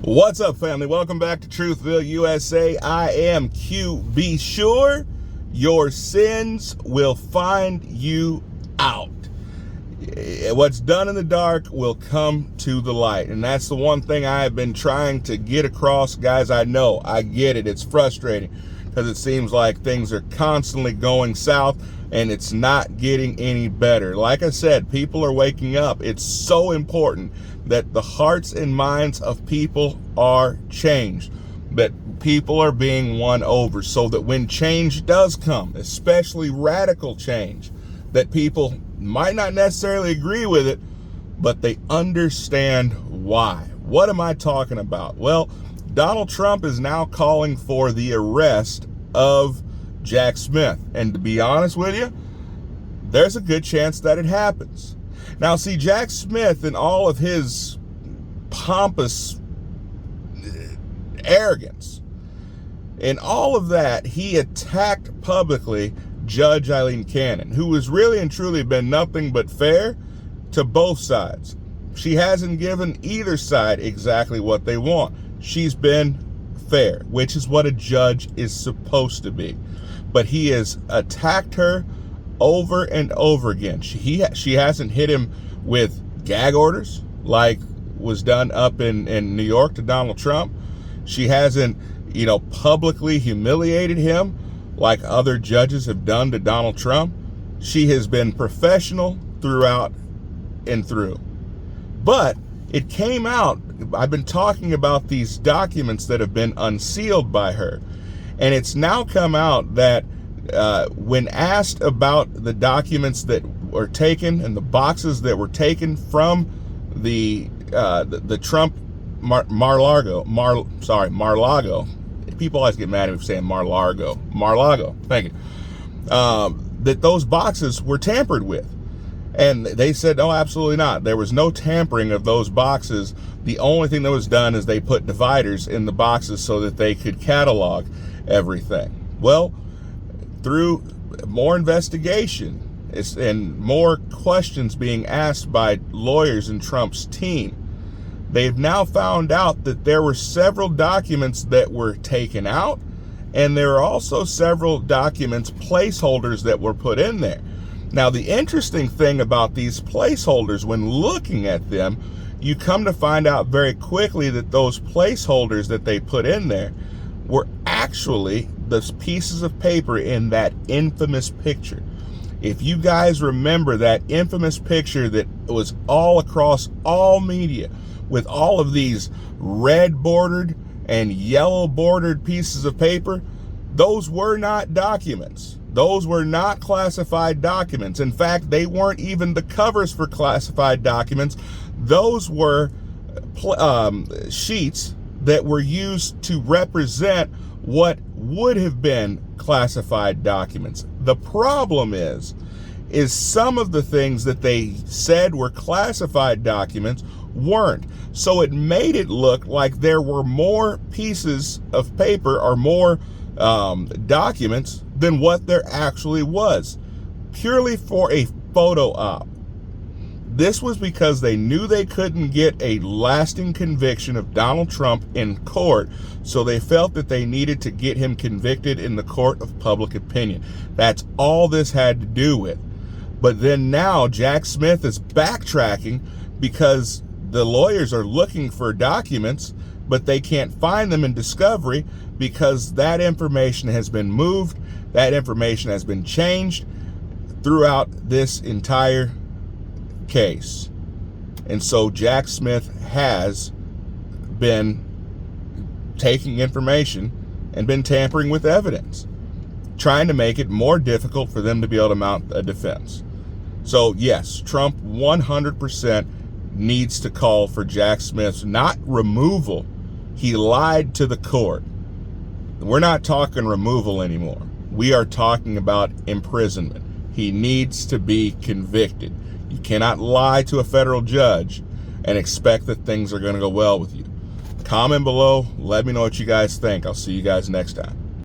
What's up, family? Welcome back to Truthville, USA. I am Q. Be sure your sins will find you out. What's done in the dark will come to the light. And that's the one thing I have been trying to get across. Guys, I know, I get it. It's frustrating because it seems like things are constantly going south and it's not getting any better. Like I said, people are waking up. It's so important that the hearts and minds of people are changed, that people are being won over, so that when change does come, especially radical change, that people might not necessarily agree with it, but they understand why. What am I talking about? Well, Donald Trump is now calling for the arrest of Jack Smith. And to be honest with you, there's a good chance that it happens. Now, see, Jack Smith and all of his pompous arrogance and all of that, he attacked publicly Judge Aileen Cannon, who has really and truly been nothing but fair to both sides. She hasn't given either side exactly what they want. She's been fair, which is what a judge is supposed to be. But he has attacked her over and over again. She hasn't hit him with gag orders like was done up in New York to Donald Trump. She hasn't, publicly humiliated him like other judges have done to Donald Trump. She has been professional throughout and through. But it came out, I've been talking about these documents that have been unsealed by her, and it's now come out that when asked about the documents that were taken and the boxes that were taken from the Trump Mar-a-Lago. People always get mad at me for saying Mar-a-Lago. Thank you. That those boxes were tampered with. And they said, no, absolutely not. There was no tampering of those boxes. The only thing that was done is they put dividers in the boxes so that they could catalog everything. Well, through more investigation and more questions being asked by lawyers in Trump's team, they've now found out that there were several documents that were taken out, and there are also several documents, placeholders, that were put in there. Now, the interesting thing about these placeholders, when looking at them, you come to find out very quickly that those placeholders that they put in there were actually the pieces of paper in that infamous picture. If you guys remember that infamous picture that was all across all media with all of these red bordered and yellow bordered pieces of paper, those were not documents. Those were not classified documents. In fact, they weren't even the covers for classified documents. Those were sheets that were used to represent what would have been classified documents. The problem is some of the things that they said were classified documents weren't. So it made it look like there were more pieces of paper or more documents than what there actually was, purely for a photo op. This was because they knew they couldn't get a lasting conviction of Donald Trump in court, so they felt that they needed to get him convicted in the court of public opinion. That's all this had to do with. But then now Jack Smith is backtracking because the lawyers are looking for documents, but they can't find them in discovery because that information has been moved, that information has been changed throughout this entire case. And so Jack Smith has been taking information and been tampering with evidence, trying to make it more difficult for them to be able to mount a defense. So yes, Trump 100% needs to call for Jack Smith's not removal. He lied to the court. We're not talking removal anymore. We are talking about imprisonment. He needs to be convicted. You cannot lie to a federal judge and expect that things are going to go well with you. Comment below. Let me know what you guys think. I'll see you guys next time.